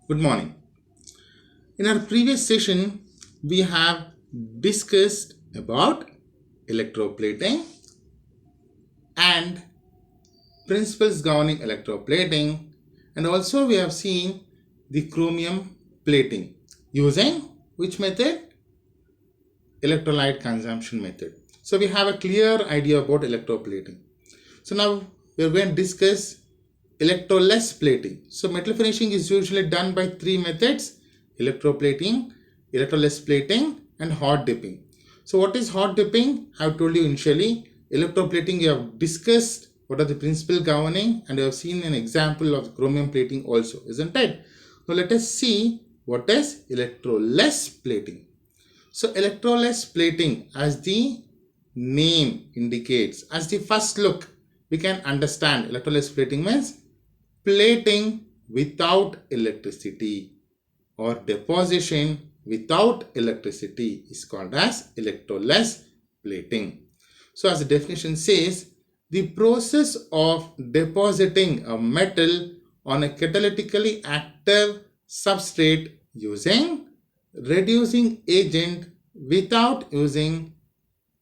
Good morning. In our previous session, we have discussed about electroplating and principles governing electroplating, and also we have seen the chromium plating using which method? Electrolyte consumption method. So we have a clear idea about electroplating. So now we are going to discuss electroless plating. So metal finishing is usually done by three methods: electroplating, electroless plating, and hot dipping. So what is hot dipping? I have told you initially. Electroplating, you have discussed what are the principles governing, and you have seen an example of chromium plating also, isn't it? Now let us see what is electroless plating. So electroless plating, as the name indicates, as the first look, we can understand electroless plating means plating without electricity or deposition without electricity is called as electroless plating. So as the definition says, the process of depositing a metal on a catalytically active substrate using reducing agent without using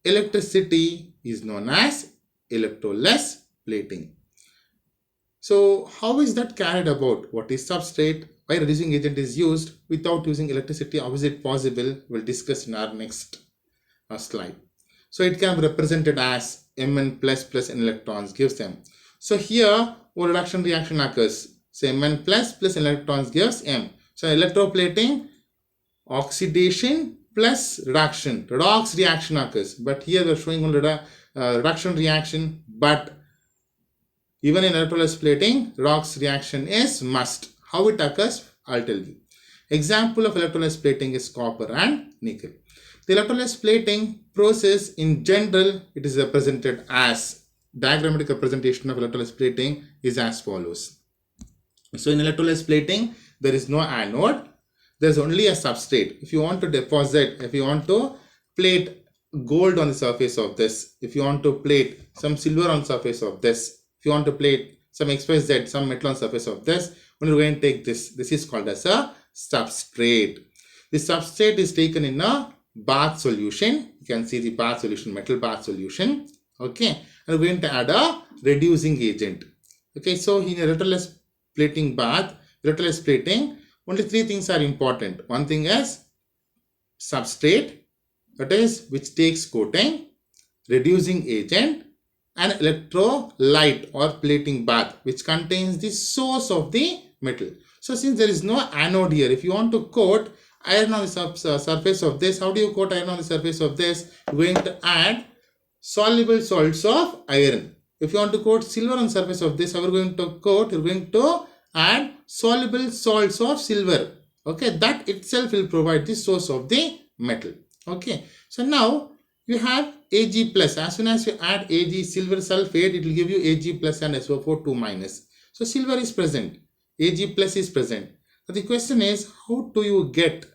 electricity is known as electroless plating. So how is that carried about? What is substrate? Why reducing agent is used without using electricity? How is it possible? We'll discuss in our next slide. So it can be represented as Mn plus and electrons gives them. So here one reduction reaction occurs. So Mn plus electrons gives M. So electroplating, oxidation plus reduction, redox reaction occurs. But here we are showing only reduction reaction, but even in electroless plating, redox reaction is must. How it occurs, I'll tell you. Example of electroless plating is copper and nickel. The electroless plating process in general, it is represented as, diagrammatic representation of electroless plating is as follows. So in electroless plating, there is no anode, there is only a substrate. If you want to deposit, if you want to plate gold on the surface of this, if you want to plate some silver on the surface of this, if you want to plate some XYZ, some metal on the surface of this, when you're going to take this, this is called as a substrate. The substrate is taken in a bath solution. You can see the bath solution, metal bath solution. Okay, and we're going to add a reducing agent. Okay, so in electroless plating bath, electroless plating, only three things are important. One thing is substrate, that is which takes coating, reducing agent, and electrolyte or plating bath which contains the source of the metal. So since there is no anode here, if you want to coat iron on the surface of this, how do you coat iron on the surface of this? You're going to add soluble salts of iron. If you want to coat silver on the surface of this, how are we going to coat? You're going to add soluble salts of silver. Okay, that itself will provide the source of the metal. Okay, so now you have Ag plus. As soon as you add Ag, silver sulfate, it will give you Ag plus and SO4 2 minus. So silver is present, Ag plus is present. Now the question is, how do you get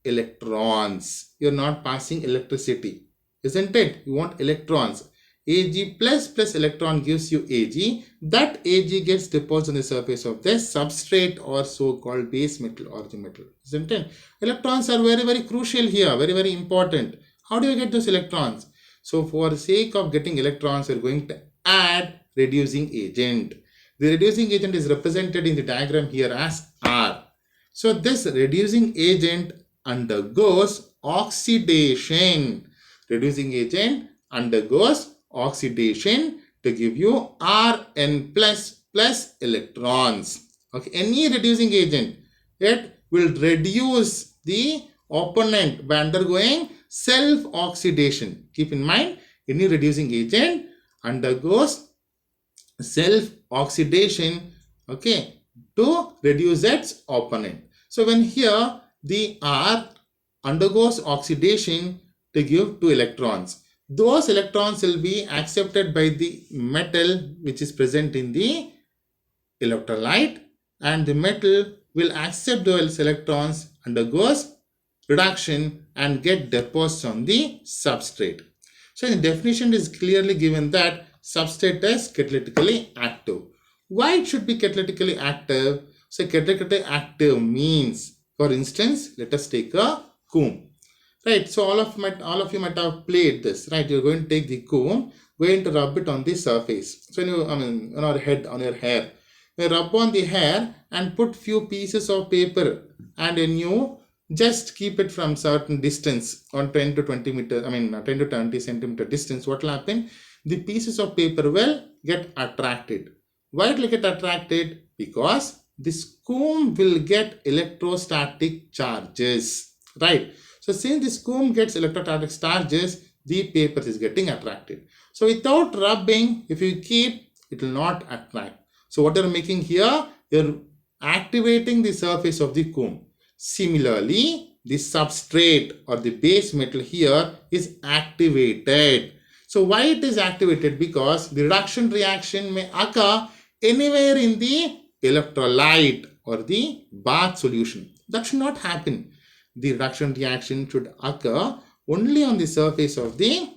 electrons? You're not passing electricity, isn't it? You want electrons. Ag plus electron gives you Ag. That Ag gets deposited on the surface of this substrate or so-called base metal or the metal, isn't it? Electrons are very crucial here, very important. How do you get those electrons? So for the sake of getting electrons, we're going to add reducing agent. The reducing agent is represented in the diagram here as R. So this reducing agent undergoes oxidation. Reducing agent undergoes oxidation to give you Rn plus electrons. Okay, any reducing agent, it will reduce the opponent by undergoing self-oxidation. Keep in mind, any reducing agent undergoes self-oxidation, okay, to reduce its opponent. So when here the R undergoes oxidation to give 2 electrons, those electrons will be accepted by the metal which is present in the electrolyte, and the metal will accept those electrons, undergoes reduction and get deposits on the substrate. So in the definition it is clearly given that substrate is catalytically active. Why it should be catalytically active? So catalytic active means, for instance, let us take a comb. Right, so all of you might have played this, right? You're going to take the comb, going to rub it on the surface. So on our head, on your hair, you rub on the hair and put few pieces of paper, and then you just keep it from certain distance on 10 to 20 meters. 10 to 20 centimeter distance. What will happen? The pieces of paper will get attracted. Why it will get attracted? Because this comb will get electrostatic charges, right? So since this comb gets electrostatic charges, the paper is getting attracted. So without rubbing, if you keep, it will not attract. So what you're making here, you're activating the surface of the comb. Similarly, the substrate or the base metal here is activated. So why it is activated? Because the reduction reaction may occur anywhere in the electrolyte or the bath solution. That should not happen. The reduction reaction should occur only on the surface of the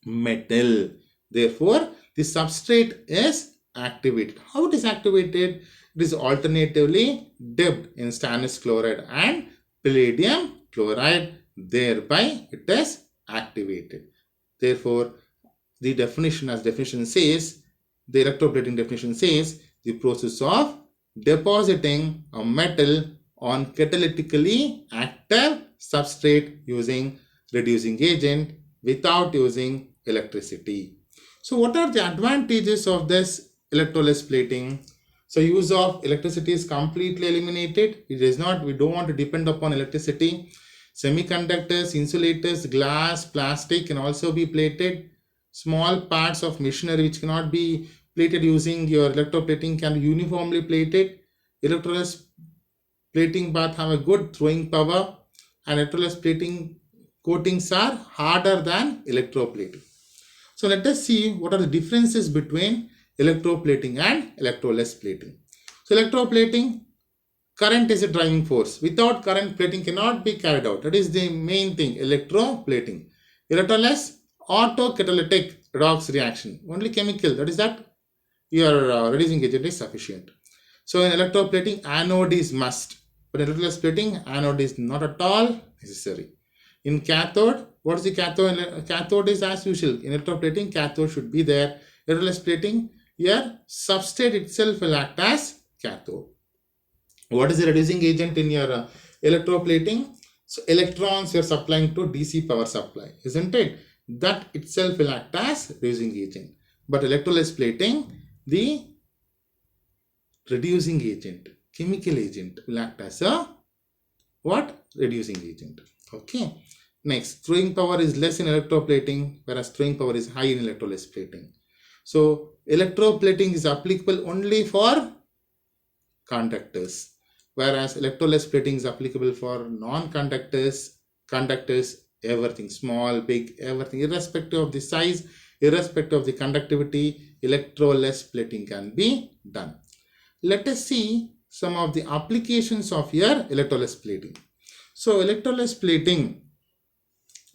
metal. Therefore, the substrate is activated. How it is activated? It is alternatively dipped in stannous chloride and palladium chloride. Thereby, it is activated. Therefore, the definition, as definition says, the electroplating definition says, the process of depositing a metal on catalytically active substrate using reducing agent without using electricity. So what are the advantages of this electroless plating? So use of electricity is completely eliminated. It is not, we don't want to depend upon electricity. Semiconductors, insulators, glass, plastic can also be plated. Small parts of machinery which cannot be plated using your electroplating can be uniformly plated. Electroless plating bath have a good throwing power, and electroless plating coatings are harder than electroplating. So let us see what are the differences between electroplating and electroless plating. So electroplating, current is a driving force. Without current, plating cannot be carried out. That is the main thing, electroplating. Electroless, autocatalytic redox reaction, only chemical. That is that your reducing agent is sufficient. So in electroplating, anode is must. But in electroless plating, anode is not at all necessary. In cathode, what is the cathode? Cathode is as usual. In electroplating, cathode should be there. Electroless plating, here substrate itself will act as cathode. What is the reducing agent in your electroplating? So electrons you are supplying to DC power supply, isn't it? That itself will act as reducing agent. But electroless plating, the reducing agent, chemical agent will act as a what? Reducing agent. Okay. Next, throwing power is less in electroplating, whereas throwing power is high in electroless plating. So electroplating is applicable only for conductors, whereas electroless plating is applicable for non-conductors, conductors, everything, small, big, everything, irrespective of the size, irrespective of the conductivity, electroless plating can be done. Let us see some of the applications of your electroless plating. So electroless plating,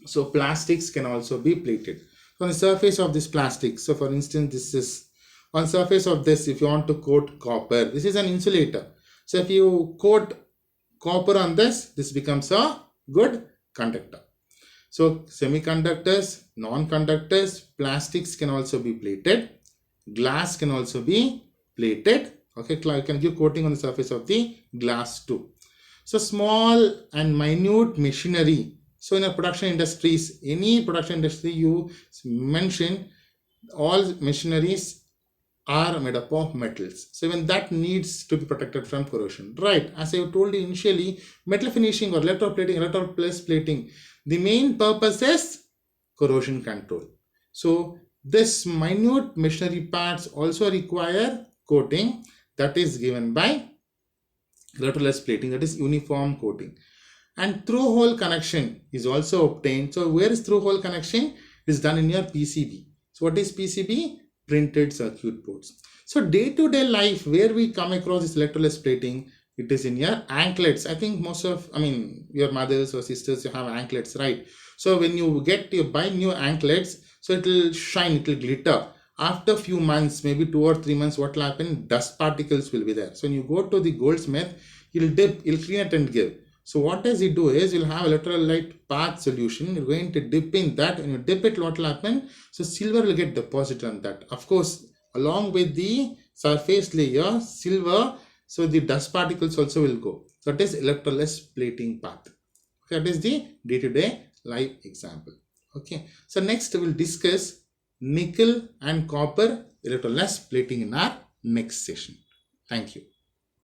so plastics can also be plated. So on the surface of this plastic, so for instance, this is on surface of this, if you want to coat copper, this is an insulator. So if you coat copper on this, this becomes a good conductor. So semiconductors, non-conductors, plastics can also be plated. Glass can also be plated. Okay, you can give coating on the surface of the glass too. So small and minute machinery. So in a production industries, any production industry you mention, all machineries are made up of metals. So even that needs to be protected from corrosion, right? As I told you initially, metal finishing or electroplating, electroplus plating, the main purpose is corrosion control. So this minute machinery parts also require coating, that is given by electroless plating, that is uniform coating. And through hole connection is also obtained. So where is through hole connection? It is done in your PCB. So what is PCB? Printed circuit boards. So day-to-day life, where we come across this electroless plating, it is in your anklets. I think most of, your mothers or sisters, you have anklets, right? So when you buy new anklets, so it will shine, it will glitter. after few months, maybe 2 or 3 months, what will happen? Dust particles will be there. So when you go to the goldsmith, he'll dip, he'll clean it and give. So what does he do is, you'll have electrolyte path solution. You're going to dip in that. When you dip it, what will happen? So silver will get deposited on that. Of course, along with the surface layer, silver, so the dust particles also will go. So that is electroless plating path. That is the day-to-day live example. Okay. So next we will discuss nickel and copper electroless plating in our next session. Thank you.